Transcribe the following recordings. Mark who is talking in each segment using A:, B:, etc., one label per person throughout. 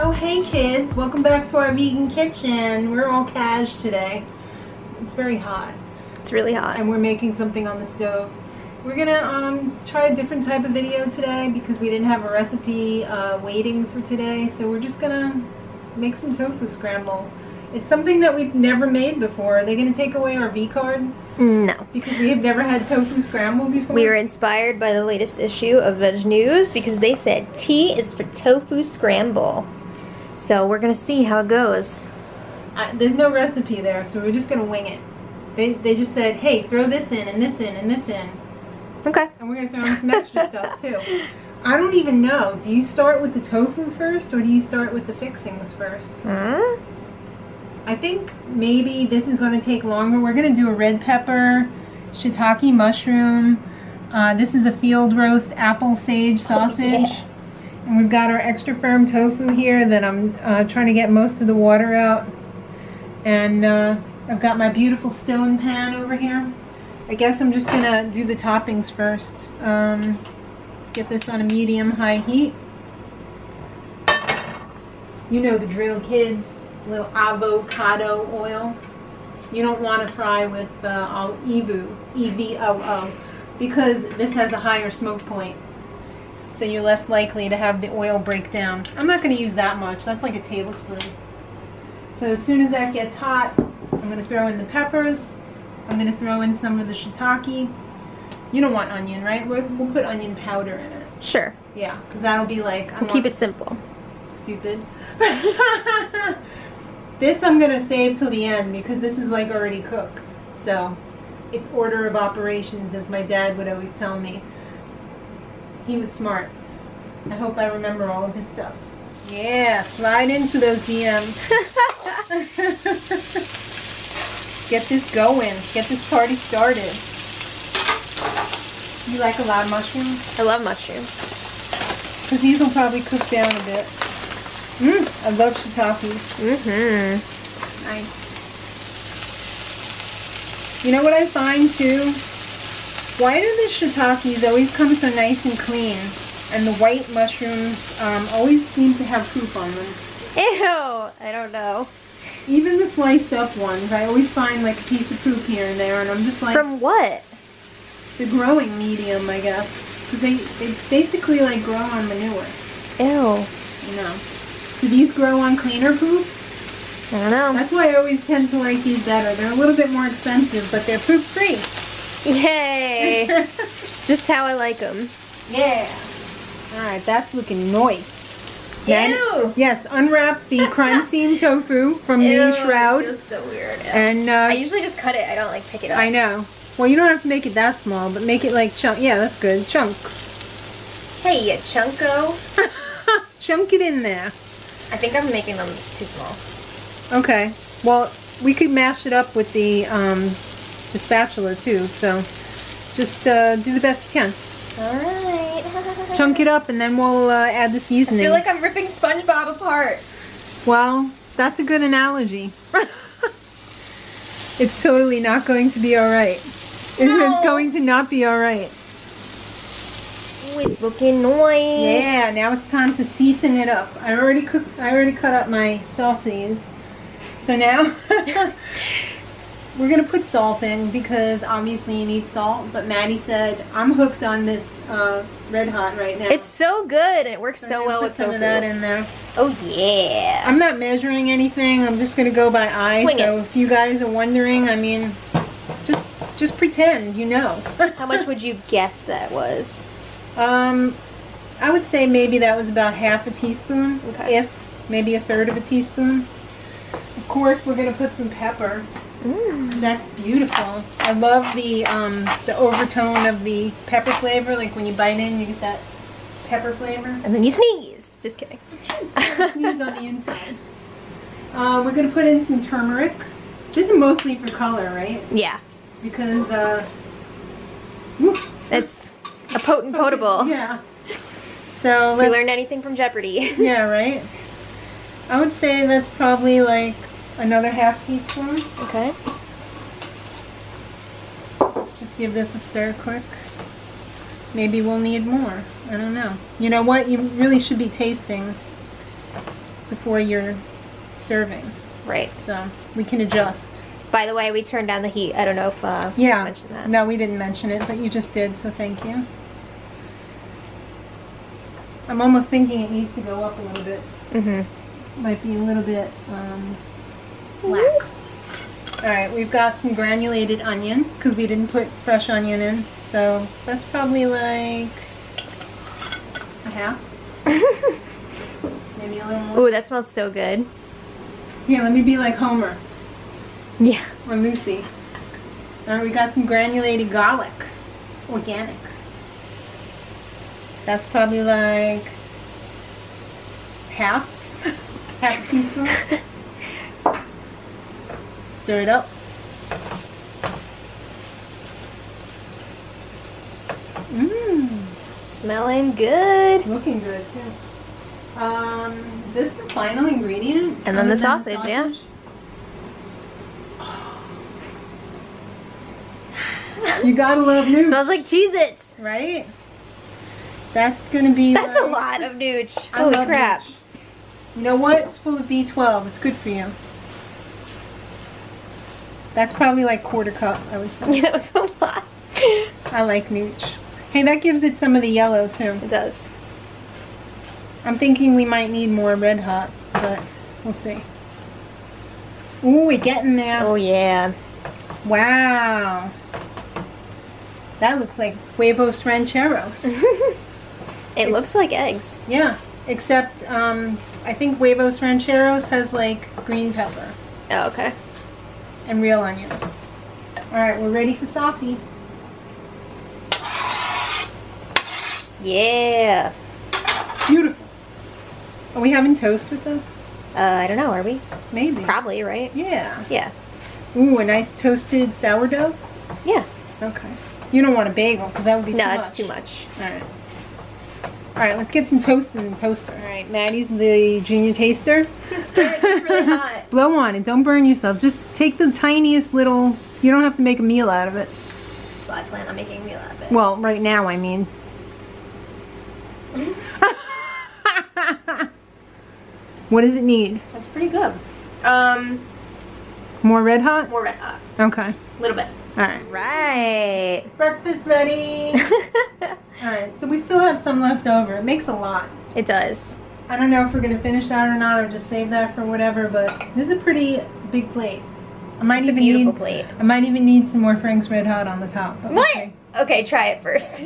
A: Oh hey kids, welcome back to our vegan kitchen. We're all cash today. It's very hot.
B: It's really hot.
A: And we're making something on the stove. We're gonna try a different type of video today because we didn't have a recipe waiting for today. So we're just gonna make some tofu scramble. It's something that we've never made before. Are they gonna take away our V card?
B: No.
A: Because we have never had tofu scramble before?
B: We were inspired by the latest issue of Veg News because they said T is for tofu scramble. So we're gonna see how it goes.
A: There's no recipe there, so we're just gonna wing it. They just said, hey, throw this in, and this in, and this in.
B: Okay.
A: And we're gonna throw in some extra stuff too. I don't even know. Do you start with the tofu first, or do you start with the fixings first? I think maybe this is gonna take longer. We're gonna do a red pepper, shiitake mushroom. This is a field roast apple sage sausage.
B: Yeah.
A: And we've got our extra firm tofu here that I'm trying to get most of the water out. And I've got my beautiful stone pan over here. I guess I'm just gonna do the toppings first. Let's get this on a medium-high heat. You know the drill, kids. A little avocado oil. You don't want to fry with EVOO, because this has a higher smoke point. So you're less likely to have the oil break down. I'm not going to use that much. That's like a tablespoon. So as soon as that gets hot, I'm going to throw in the peppers. I'm going to throw in some of the shiitake. You don't want onion, right? We'll put onion powder in it.
B: Sure.
A: Yeah, because that'll be like...
B: We'll keep it simple.
A: Stupid. This I'm going to save till the end because this is like already cooked. So it's order of operations, as my dad would always tell me. He was smart. I hope I remember all of his stuff. Yeah, slide into those GMs. Get this going. Get this party started. You like a lot of mushrooms?
B: I love mushrooms.
A: Because these will probably cook down a bit. I love shiitakes. Nice. You know what I find too? Why do the shiitakes always come so nice and clean? And the white mushrooms always seem to have poop on them.
B: Ew! I don't know.
A: Even the sliced up ones, I always find like a piece of poop here and there, and I'm just like...
B: From what?
A: The growing medium, I guess. Because they basically like grow on manure.
B: Ew.
A: You know. Do these grow on cleaner poop?
B: I don't know.
A: That's why I always tend to like these better. They're a little bit more expensive, but they're poop free.
B: Yay! Just how I like them.
A: Yeah. Alright, that's looking nice. Then,
B: Ew!
A: yes, unwrap the crime scene tofu from
B: Ew,
A: the shroud.
B: It feels so weird.
A: And
B: I usually just cut it. I don't like pick it up.
A: I know. Well, you don't have to make it that small, but make it like chunk. Yeah, that's good. Chunks.
B: Hey, you chunko.
A: Chunk it in there.
B: I think I'm making them too small.
A: Okay. Well, we could mash it up with the spatula too. So just do the best you can.
B: Alright.
A: Chunk it up, and then we'll add the seasonings.
B: I feel like I'm ripping SpongeBob apart.
A: Well, that's a good analogy. It's totally not going to be alright.
B: No.
A: It's going to not be alright.
B: Ooh, it's looking nice.
A: Yeah, now it's time to season it up. I already cut up my sausages. So now we're gonna put salt in because obviously you need salt. But Maddie said I'm hooked on this Red Hot right now.
B: It's so good and it works so well with
A: some
B: tofu.
A: of that in there.
B: Oh yeah.
A: I'm not measuring anything. I'm just gonna go by eye.
B: Swing
A: so
B: it.
A: if you guys are wondering, I mean, just pretend you know.
B: How much would you guess that was?
A: I would say maybe that was about half a teaspoon.
B: Okay.
A: If maybe a third of a teaspoon. Of course, we're gonna put some pepper. That's beautiful. I love the overtone of the pepper flavor. Like when you bite in, you get that pepper flavor.
B: And then you sneeze. Just kidding.
A: Sneeze on the inside. We're gonna put in some turmeric. This is mostly for color, right?
B: Yeah.
A: Because whoop,
B: It's a potent potable.
A: yeah. So
B: If
A: let's
B: you learned anything from Jeopardy.
A: Yeah, right? I would say that's probably like another half teaspoon.
B: Okay.
A: Let's just give this a stir quick. Maybe we'll need more. I don't know. You know what? You really should be tasting. before you're serving.
B: Right.
A: So we can adjust.
B: By the way, we turned down the heat. I don't know if
A: yeah.
B: I mentioned that.
A: No, we didn't mention it, but you just did, so thank you. I'm almost thinking it needs to go up a little bit.
B: Mm-hmm.
A: Might be a little bit lax. Alright, we've got some granulated onion because we didn't put fresh onion in. So that's probably like a half. Maybe a little more.
B: Ooh, that smells so good.
A: Yeah, let me be like Homer.
B: Yeah.
A: Or Lucy. Alright, we got some granulated garlic. Organic. That's probably like half a teaspoon. Stir it up. Mmm.
B: Smelling good.
A: Looking good too. Is this the final ingredient?
B: And then the sausage, yeah.
A: You gotta love nooch.
B: Smells like Cheez-Its.
A: Right? That's gonna be
B: That's
A: like,
B: a lot of nooch.
A: I
B: Holy
A: love
B: crap.
A: nooch. You know what? It's full of B12. It's good for you. That's probably like quarter cup, I would say.
B: Yeah, it was a lot.
A: I like nooch. Hey, that gives it some of the yellow too.
B: It does.
A: I'm thinking we might need more red hot, but we'll see. Ooh, we're getting there.
B: Oh yeah.
A: Wow. That looks like huevos rancheros.
B: It looks like eggs.
A: Yeah, except I think huevos rancheros has like green pepper
B: Oh, okay.
A: and real onion. Alright, we're ready for saucy.
B: Yeah.
A: Beautiful. Are we having toast with this?
B: I don't know, are we?
A: Maybe.
B: Probably, right?
A: Yeah.
B: Yeah.
A: Ooh, a nice toasted sourdough?
B: Yeah.
A: Okay. You don't want a bagel because that would be too
B: No,
A: much.
B: it's too much.
A: Alright. Alright, let's get some toast in the toaster. Alright, Maddie's the junior taster.
B: It's good. It's really hot.
A: Blow on it. Don't burn yourself. Just take the tiniest little... You don't have to make a meal out of it.
B: So I plan on making a meal out of it.
A: Well, right now, I mean. What does it need?
B: That's pretty good.
A: More red hot?
B: More red hot.
A: Okay.
B: A little bit.
A: Alright.
B: Right.
A: Breakfast ready. Alright, so we still have some left over. It makes a lot.
B: It does.
A: I don't know if we're going to finish that or not, or just save that for whatever, but this is a pretty big plate. I might
B: It's a
A: even
B: beautiful
A: need,
B: plate.
A: I might even need some more Frank's Red Hot on the top. But
B: What?
A: okay.
B: Okay, try it first.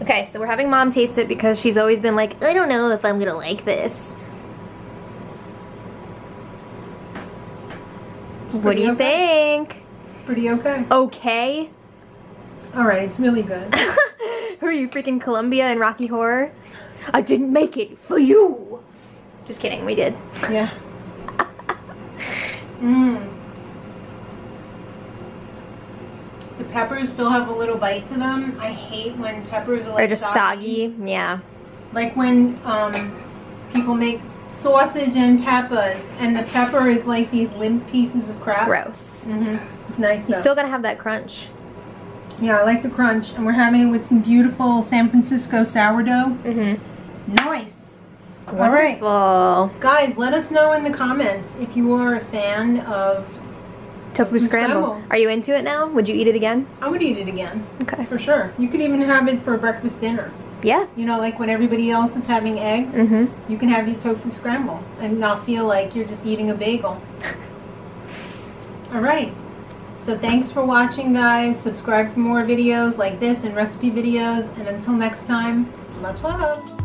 B: Okay, so we're having Mom taste it because she's always been like, I don't know if I'm gonna like this. What do you think?
A: It's pretty okay.
B: Okay.
A: Alright, it's really good.
B: Who are you, freaking Columbia and Rocky Horror? I didn't make it for you. Just kidding, we did.
A: Yeah. Mmm. The peppers still have a little bite to them. I hate when peppers are like
B: They're just soggy. Yeah.
A: Like when people make sausage and peppers, and the pepper is like these limp pieces of crap.
B: Gross.
A: It's nice
B: You
A: though.
B: still gotta have that crunch.
A: Yeah, I like the crunch, and we're having it with some beautiful San Francisco sourdough. Nice. All right,
B: Wonderful.
A: guys, let us know in the comments if you are a fan of
B: Tofu scramble.
A: scramble.
B: Are you into it now? Would you eat it again?
A: I would eat it again.
B: Okay.
A: For sure. You could even have it for breakfast dinner.
B: Yeah.
A: You know, like when everybody else is having eggs, you can have your tofu scramble and not feel like you're just eating a bagel. All right. So thanks for watching, guys. Subscribe for more videos like this and recipe videos. And until next time, much love.